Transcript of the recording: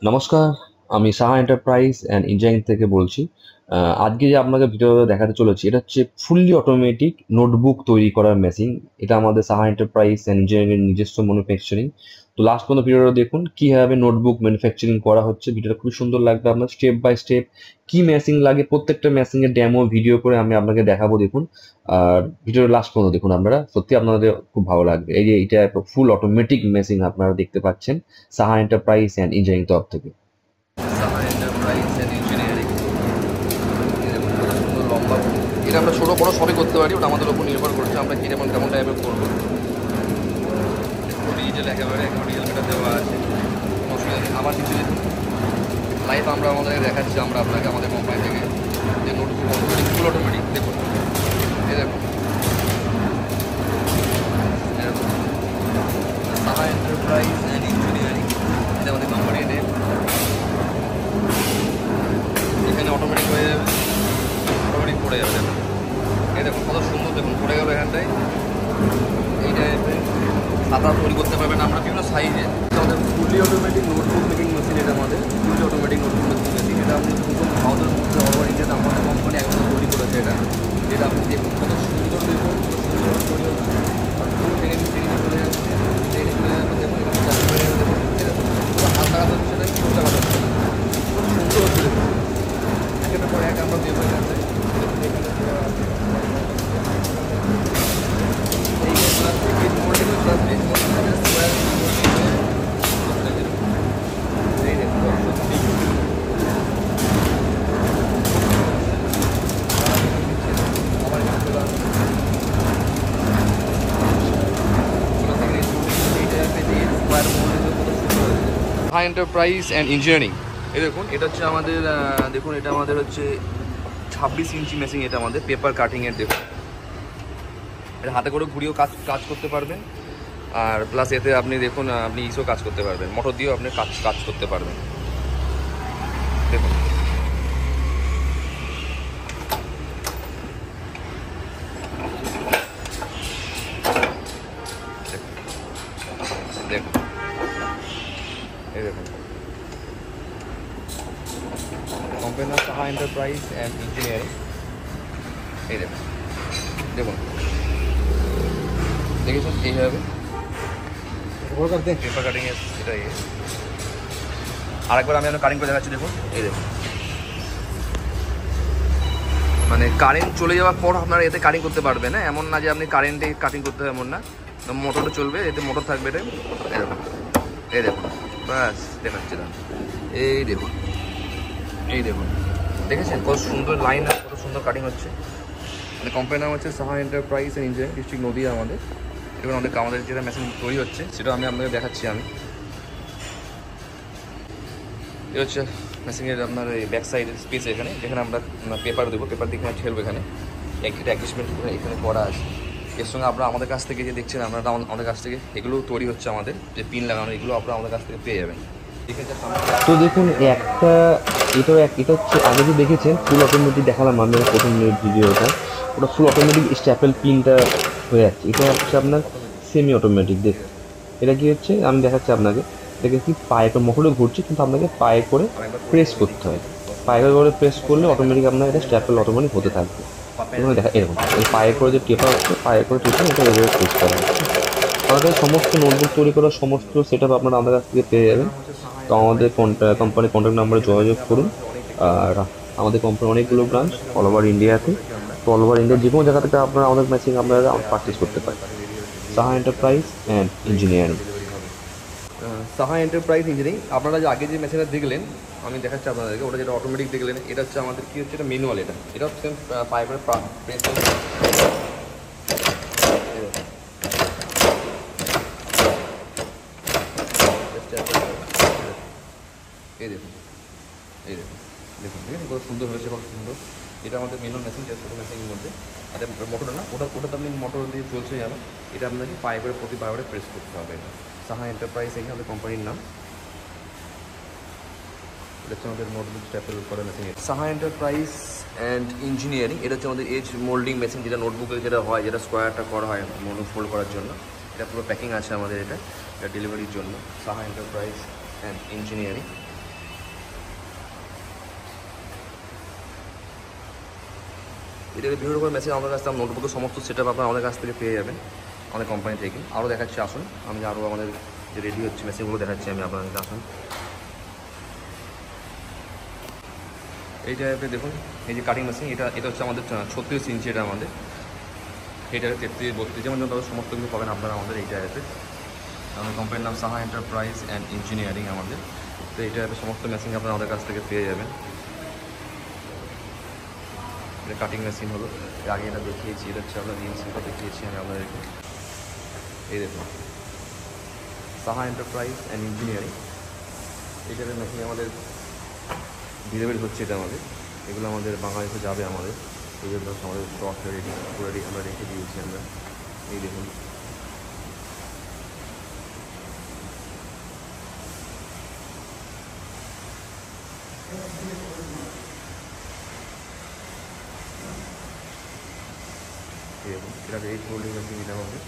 নমস্কার, আমি Saha enterprise and engineering থেকে বলছি। আজকে যে আপনাকে ভিডিও দেখাতে চলেছি এটা হচ্ছে ফুললি অটোমেটিক নোটবুক তৈরি করার মেশিন। এটা আমাদের সাহা এন্টারপ্রাইজ অ্যান্ড ইঞ্জিনিয়ারিং এর নিজস্ব ম্যানুফ্যাকচারিং। তো লাস্ট পর্যন্ত ভিডিওটা দেখুন কিভাবে নোটবুক ম্যানুফ্যাকচারিং করা হচ্ছে। ভিডিওটা খুবই সুন্দর লাগবে, আপনার স্টেপ বাই স্টেপ কি মেশিন লাগে প্রত্যেকটা মেশিনের ডেমো ভিডিও করে আমি আপনাকে দেখাবো, দেখুন। আর ভিডিওর লাস্ট পর্যন্ত দেখুন, আপনারা সত্যি আপনাদের খুব ভালো লাগবে। এই যে এটা ফুল অটোমেটিক মেশিন আপনারা দেখতে পাচ্ছেন সাহা এন্টারপ্রাইজ অ্যান্ড ইঞ্জিনিয়ারিং তরফ থেকে। সাহা এন্টারপ্রাইজ অ্যান্ড ইঞ্জিনিয়ারিং, এরকম কত সুন্দর লম্বা। এটা আমরা ছোটো বড়ো সবই করতে পারি, ওটা আমাদের উপর নির্ভর করছে আমরা কীরকম কেমন টাইপের করবো। ডিজেল একেবারে ডিজেল মেটা দেওয়া আছে, কোনো অসুবিধা নেই। আবার কিছু লাইভ আমরা আমাদের দেখাচ্ছি, আমরা আপনাকে আমাদের কোম্পানি থেকে যে নোটবুক অটোমেটিক ফুল অটোমেটিক দেখুন। এই দেখুন এরকম সাহা এন্টারপ্রাইজ অ্যান্ড ইঞ্জিনিয়ারিং, এটা আমাদের কোম্পানির নেম। এখানে অটোমেটিক হয়ে যাবে, অটোমেটিক পড়ে যাবে। দেখুন এই দেখুন কত সুন্দর, দেখুন পড়ে গেল এখানটায়। এই টাইপের খাতা তৈরি করতে পারবেন আমরা বিভিন্ন সাইজে। আমাদের ফুলি অটোমেটিক নোটবুক মেকিং মেশিন, এটা আমাদের ফুলি অটোমেটিক নোটবুক মেকিং মেশিন। এটা আপনি প্রথম ভারতের মধ্যে অল ইন্ডিয়াতে আমাদের কোম্পানি একদম তৈরি করেছে এটা। যেটা আপনি দেখুন কত সুন্দর, দেখুন কত সুন্দর তৈরি হচ্ছে। আর পুরো ট্রেনে চলে যাচ্ছে, ট্রেনে চলে যাচ্ছে। দেখুন এখানে চালু হয়ে যাবে, দেখুন এরকম পুরো হাত লাগাতে হচ্ছে না, কেউ লাগাতে হচ্ছে না, খুব সুন্দর হচ্ছে। দেখুন একের পর এক আমরা দেবো এখানে। দেখুন এখানে এই প্লাস্টিক এই মোল্ডিং প্লাস্টিক স্কোয়ার এই দেখুন সত্যি আমার সাহা এন্টারপ্রাইজ অ্যান্ড ইঞ্জিনিয়ারিং। এই দেখুন এটা হচ্ছে আমাদের, দেখুন এটা আমাদের হচ্ছে 26 ইঞ্চি মেশিন। এটা আমাদের পেপার কাটিংয়ের। দেখুন এটা হাতে করে ঘুরিয়েও কাজ কাজ করতে পারবেন, আর প্লাস এতে আপনি দেখুন আপনি ইসও কাজ করতে পারবেন, মোটর দিয়েও আপনি কাজ কাজ করতে পারবেন। দেখুন দেখুন এই দেখুন company Saha enterprise and engineering. এই দেখুন দেখুন দেখেছেন এইভাবে পেপার কাটিং এর এটা। আরেকবার আমি কাটিং করে দেখাচ্ছি, দেখুন এই দেখুন মানে কারেন্ট চলে যাওয়ার পর আপনারা এতে কাটিং করতে পারবেন। হ্যাঁ, এমন না যে আপনি কারেন্টে কাটিং করতে হবে, এমন না। মোটরটা চলবে, এতে মোটর থাকবে। এটা এরকম এই দেখুন, ব্যাস দেখাচ্ছি দাম। এই দেখুন এই দেখুন দেখেছেন কত সুন্দর লাইন আর কত সুন্দর কাটিং হচ্ছে। মানে কোম্পানির নাম হচ্ছে Saha enterprise and engineering, district Nadia আমাদের। এবং আমাদের যেটা মেশিন তৈরি হচ্ছে সেটা আমি আপনাকে দেখাচ্ছি। আমি এ হচ্ছে মেশিনের আপনার এই ব্যাক সাইডের স্পেস, এখানে যেখানে আমরা পেপার দেবো, পেপার দিয়ে এখানে ঠেলবো। এখানে একটা অ্যাডজাস্টমেন্ট এখানে করা আছে। এর সঙ্গে আপনারা আমাদের কাছ থেকে যে দেখছেন, আপনারা আমাদের কাছ থেকে এগুলো তৈরি হচ্ছে, আমাদের যে পিন লাগানো, এগুলো আপনারা আমাদের কাছ থেকে পেয়ে যাবেন। ঠিক আছে, তো দেখুন একটা, এটা হচ্ছে আগে যে দেখেছেন ফুল অটোমেটিক দেখালাম আমি প্রথম ভিডিওটা, ওটা ফুল অটোমেটিক স্ট্যাপেল পিনটা হয়ে যাচ্ছে। এটা হচ্ছে আপনার সেমি অটোমেটিক। দেখুন এটা কি হচ্ছে আমি দেখাচ্ছি আপনাকে। এটাকে কি পায়ে করে মোটরে ঘুরছে, কিন্তু আপনাকে পায়ে করে প্রেস করতে হয়। পায়ে করে প্রেস করলে অটোমেটিক আপনার এটা স্ট্যাপেল অটোমেটিক হতে থাকবে। এখানে দেখা এরকম এই পায়ে করে যে টেপা হচ্ছে, পায়ে করে টেপে এটা এভাবে প্রেস করা হচ্ছে। আমাদের সমস্ত নোটবুক তৈরি করার সমস্ত সেট আপ আপনারা আমাদের কাছ থেকে পেয়ে যাবেন। তো আমাদের কোম্পানির কন্ট্যাক্ট নাম্বারে যোগাযোগ করুন। আর আমাদের কোম্পানি অনেকগুলো ব্রাঞ্চ অল ওভার ইন্ডিয়াতে। তো অল ওভার ইন্ডিয়ার যে কোনো জায়গা থেকে আপনারা আমাদের মেশিন আপনারা পারচেস করতে পারেন। Saha enterprise and engineering. Saha enterprise engineering. আপনারা যে আগে যে মেশিনটা দেখলেন আমি দেখাচ্ছি আপনাদেরকে, ওটা যেটা অটোমেটিক দেখলেন, এটা হচ্ছে আমাদের কী হচ্ছে, এটা ম্যানুয়াল। এটা হচ্ছে পাইপের প্রেস। এই দেখুন এই দেখুন দেখুন ঠিক আছে, কত সুন্দর হয়েছে, কত সুন্দর। এটা আমাদের ম্যানুয়াল মেশিন, ছোটো মেশিনের মধ্যে। আর মোটর না, ওটাতে আপনি মোটর দিয়ে চলছে যেন, এটা আপনাকে পায়ে করে প্রতি পায়ে প্রেস করতে হবে। এটা সাহা এন্টারপ্রাইজ, এই আমাদের কোম্পানির নাম। এটা হচ্ছে আমাদের নোটবুক স্ট্যাপেল করা machine. Saha enterprise and engineering, এটা হচ্ছে আমাদের এজ মোল্ডিং মেশিন, যেটা নোটবুকে যেটা হয়, যেটা স্কোয়ারটা করা হয় ফোল্ড করার জন্য। এটা পুরো প্যাকিং আছে আমাদের, এটা ডেলিভারির জন্য। Saha enterprise and engineering. এটা বিভিন্ন রকমের মেশিন আমাদের কাছ থেকে নোটবুকের সমস্ত সেট আপ আপনারা আমাদের কাছ থেকে পেয়ে যাবেন, আমাদের কোম্পানি থেকে। আরও দেখাচ্ছি, আসুন আমি আরও আমাদের যে রেডি হচ্ছে মেশিনগুলো দেখাচ্ছি আমি আপনাদের, আসুন। এই টাইপের দেখুন, এই যে কাটিং মেশিন, এটা হচ্ছে আমাদের 36 ইঞ্চি, এটা আমাদের, এটা 33, 32 যেমন তাদের সমস্ত কিছু পাবেন আপনারা আমাদের এই টাইপের। আমাদের কোম্পানির নাম সাহা এন্টারপ্রাইজ অ্যান্ড ইঞ্জিনিয়ারিং আমাদের। তো এই টাইপের সমস্ত মেশিন আপনারা আমাদের কাছ থেকে পেয়ে যাবেন। এটা কাটিং মেশিন হলো, এর আগে এটা দেখিয়েছি, এটা হচ্ছে আপনার মেশিনটা দেখিয়েছি আমি আপনাদেরকে। এই দেখুন, সাহা এন্টারপ্রাইজ অ্যান্ড ইঞ্জিনিয়ারিং, এই টাইপের মেশিন আমাদের ডিলিভারি হচ্ছে। এটা আমাদের, এগুলো আমাদের বাংলাদেশে যাবে আমাদের, এই জন্য আমাদের স্টক রেডি পুরো আমরা রেখে দিয়েছি আমরা। এই দেখুন, এই দেখুন, এটা এই ফোল্ডিং মেশিন, এটা হবে